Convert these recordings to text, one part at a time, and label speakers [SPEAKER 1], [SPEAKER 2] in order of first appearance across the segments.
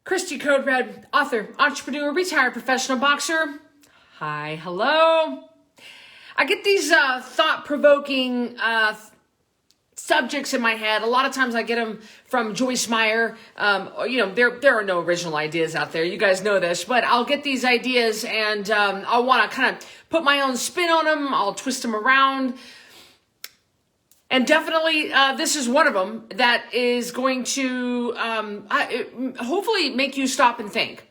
[SPEAKER 1] Christy Code Red, author, entrepreneur, retired professional boxer. Hi, hello. I get these thought-provoking subjects in my head. A lot of times I get them from Joyce Meyer. There are no original ideas out there. You guys know this, but I'll get these ideas and I'll want to kind of put my own spin on them. I'll twist them around. And definitely, this is one of them that is going to hopefully make you stop and think.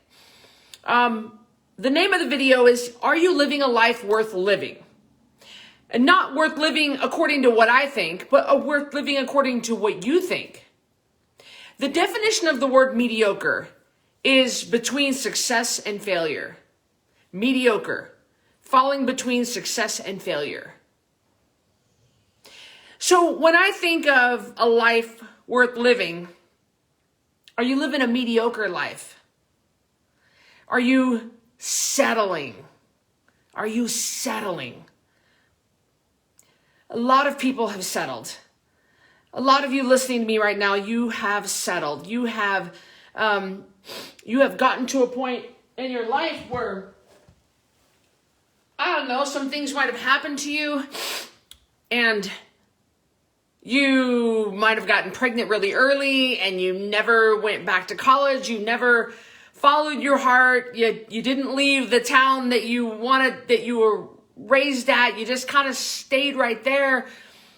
[SPEAKER 1] The name of the video is, Are You Living a Life Worth Living? And not worth living according to what I think, but worth living according to what you think. The definition of the word mediocre is between success and failure. Mediocre, falling between success and failure. So when I think of a life worth living, are you living a mediocre life? Are you settling? Are you settling? A lot of people have settled. A lot of you listening to me right now, you have settled. You have gotten to a point in your life where, I don't know, some things might have happened to you and you might have gotten pregnant really early and you never went back to college. You never followed your heart. You didn't leave the town that you wanted, that you were raised at. You just kind of stayed right there.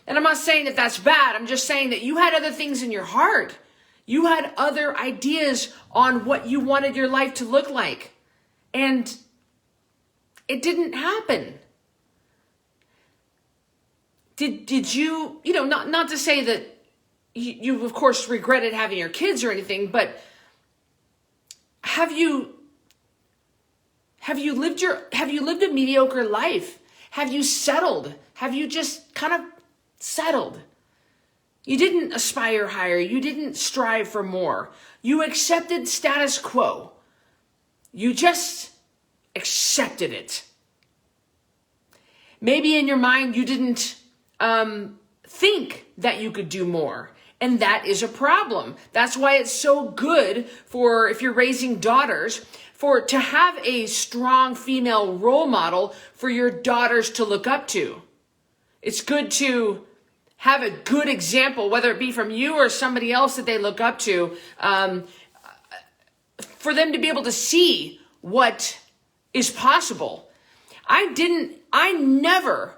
[SPEAKER 1] And I'm not saying that that's bad. I'm just saying that you had other things in your heart. You had other ideas on what you wanted your life to look like. And it didn't happen. Did you, not to say that you of course regretted having your kids or anything, but have you lived a mediocre life? Have you settled? Have you just kind of settled? You didn't aspire higher. You didn't strive for more. You accepted status quo. You just accepted it. Maybe in your mind you didn't think that you could do more. And that is a problem. That's why it's so good for, if you're raising daughters, to have a strong female role model for your daughters to look up to. It's good to have a good example, whether it be from you or somebody else that they look up to, for them to be able to see what is possible. I never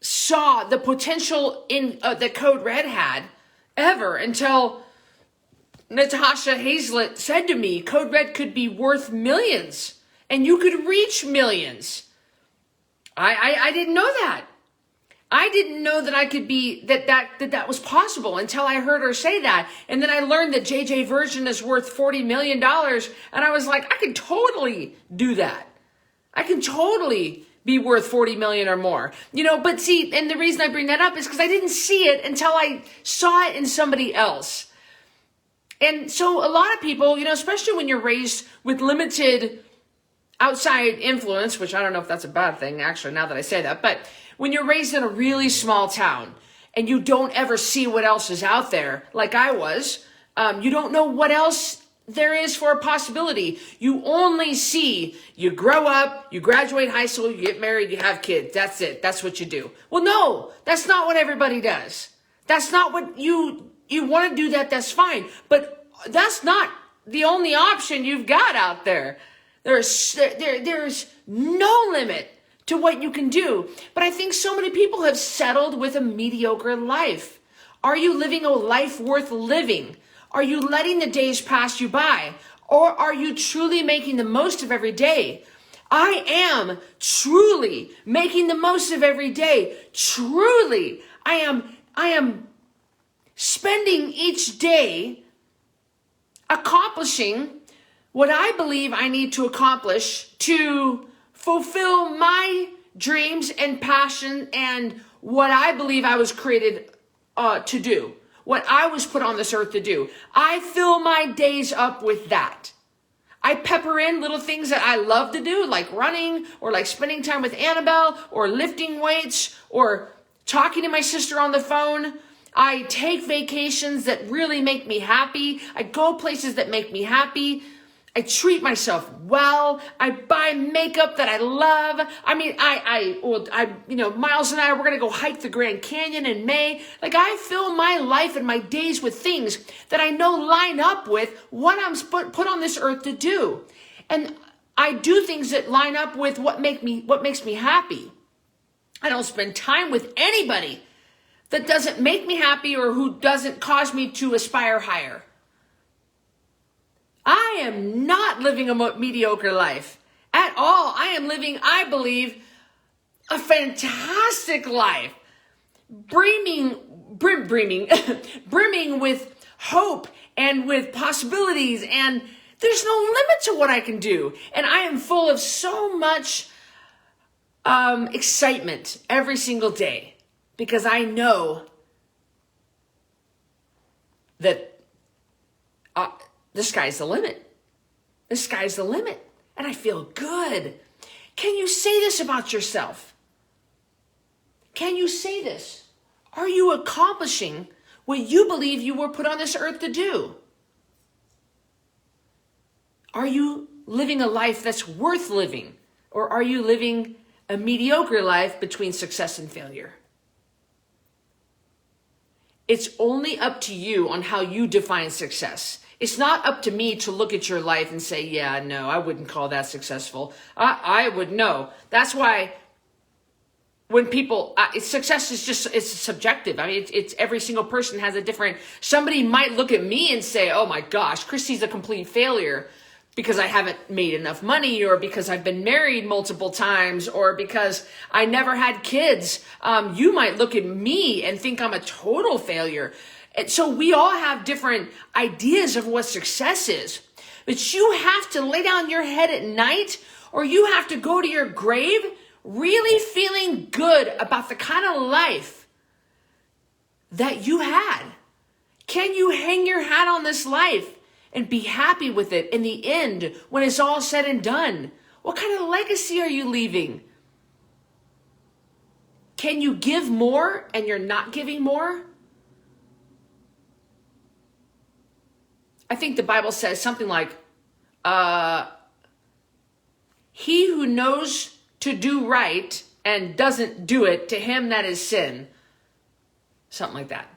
[SPEAKER 1] saw the potential in that Code Red had ever until Natasha Hazlett said to me, Code Red could be worth millions and you could reach millions. I didn't know that. I didn't know that I could be, that was possible until I heard her say that. And then I learned that JJ Virgin is worth $40 million. And I was like, I could totally do that. I can totally be worth 40 million or more, but see, and the reason I bring that up is because I didn't see it until I saw it in somebody else. And so a lot of people, especially when you're raised with limited outside influence, which I don't know if that's a bad thing, actually, now that I say that, but when you're raised in a really small town and you don't ever see what else is out there, like I was, you don't know what else there is for a possibility. You only see, you grow up, you graduate high school, you get married, you have kids. That's it. That's what you do. Well, no, that's not what everybody does. That's not what you want to do that. That's fine. But that's not the only option you've got out there. There's no limit to what you can do. But I think so many people have settled with a mediocre life. Are you living a life worth living? Are you letting the days pass you by? Or are you truly making the most of every day? I am truly making the most of every day. Truly, I am spending each day accomplishing what I believe I need to accomplish to fulfill my dreams and passion and what I believe I was created to do. What I was put on this earth to do. I fill my days up with that. I pepper in little things that I love to do, like running, or like spending time with Annabelle, or lifting weights, or talking to my sister on the phone, I take vacations that really make me happy. I go places that make me happy. I treat myself well. I buy makeup that I love. I mean, Miles and I, we're going to go hike the Grand Canyon in May. Like, I fill my life and my days with things that I know line up with what I'm put on this earth to do. And I do things that line up with what makes me happy. I don't spend time with anybody that doesn't make me happy or who doesn't cause me to aspire higher. I am not living a mediocre life at all. I am living, I believe, a fantastic life, brimming with hope and with possibilities, and there's no limit to what I can do. And I am full of so much excitement every single day because I know that the sky's the limit. The sky's the limit. And I feel good. Can you say this about yourself? Can you say this? Are you accomplishing what you believe you were put on this earth to do? Are you living a life that's worth living? Or are you living a mediocre life between success and failure? It's only up to you on how you define success. It's not up to me to look at your life and say, yeah, no, I wouldn't call that successful. I would know. That's why when people, success is just, it's subjective. I mean, it's every single person has a different, somebody might look at me and say, oh my gosh, Christy's a complete failure because I haven't made enough money, or because I've been married multiple times, or because I never had kids. You might look at me and think I'm a total failure. And so we all have different ideas of what success is. But you have to lay down your head at night, or you have to go to your grave really feeling good about the kind of life that you had. Can you hang your hat on this life and be happy with it in the end when it's all said and done? What kind of legacy are you leaving? Can you give more and you're not giving more? I think the Bible says something like, he who knows to do right and doesn't do it, to him that is sin. Something like that.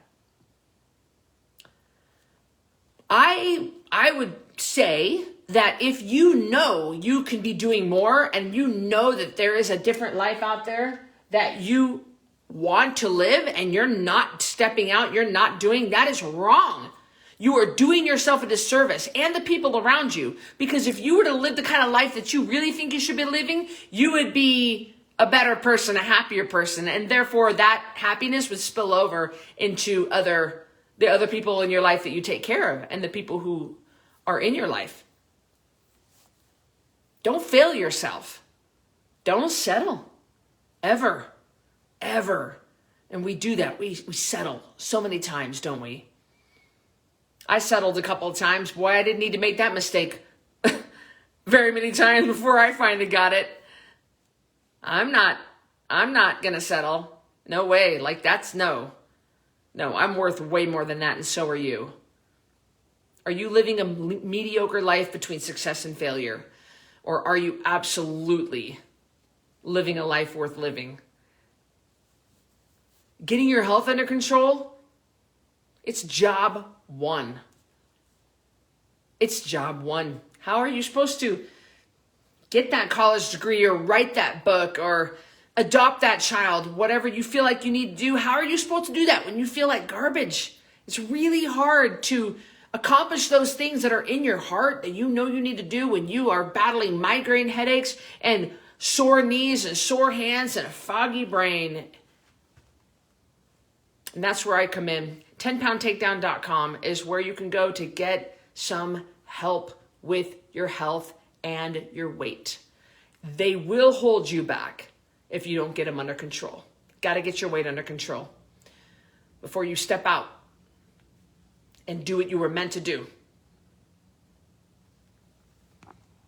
[SPEAKER 1] I would say that if you know you can be doing more, and you know that there is a different life out there that you want to live, and you're not stepping out, you're not doing, that is wrong. You are doing yourself a disservice and the people around you. Because if you were to live the kind of life that you really think you should be living, you would be a better person, a happier person. And therefore that happiness would spill over into the other people in your life that you take care of and the people who are in your life. Don't fail yourself. Don't settle. Ever. And we do that. We settle so many times, don't we? I settled a couple of times. Boy, I didn't need to make that mistake very many times before I finally got it. I'm not going to settle. No way. Like, that's no, I'm worth way more than that. And so are you. Are you living a mediocre life between success and failure? Or are you absolutely living a life worth living? Getting your health under control? It's job one. It's job one. How are you supposed to get that college degree or write that book or adopt that child, whatever you feel like you need to do? How are you supposed to do that when you feel like garbage? It's really hard to accomplish those things that are in your heart that you know you need to do when you are battling migraine headaches and sore knees and sore hands and a foggy brain. And that's where I come in. 10poundtakedown.com is where you can go to get some help with your health and your weight. They will hold you back if you don't get them under control. Got to get your weight under control before you step out and do what you were meant to do.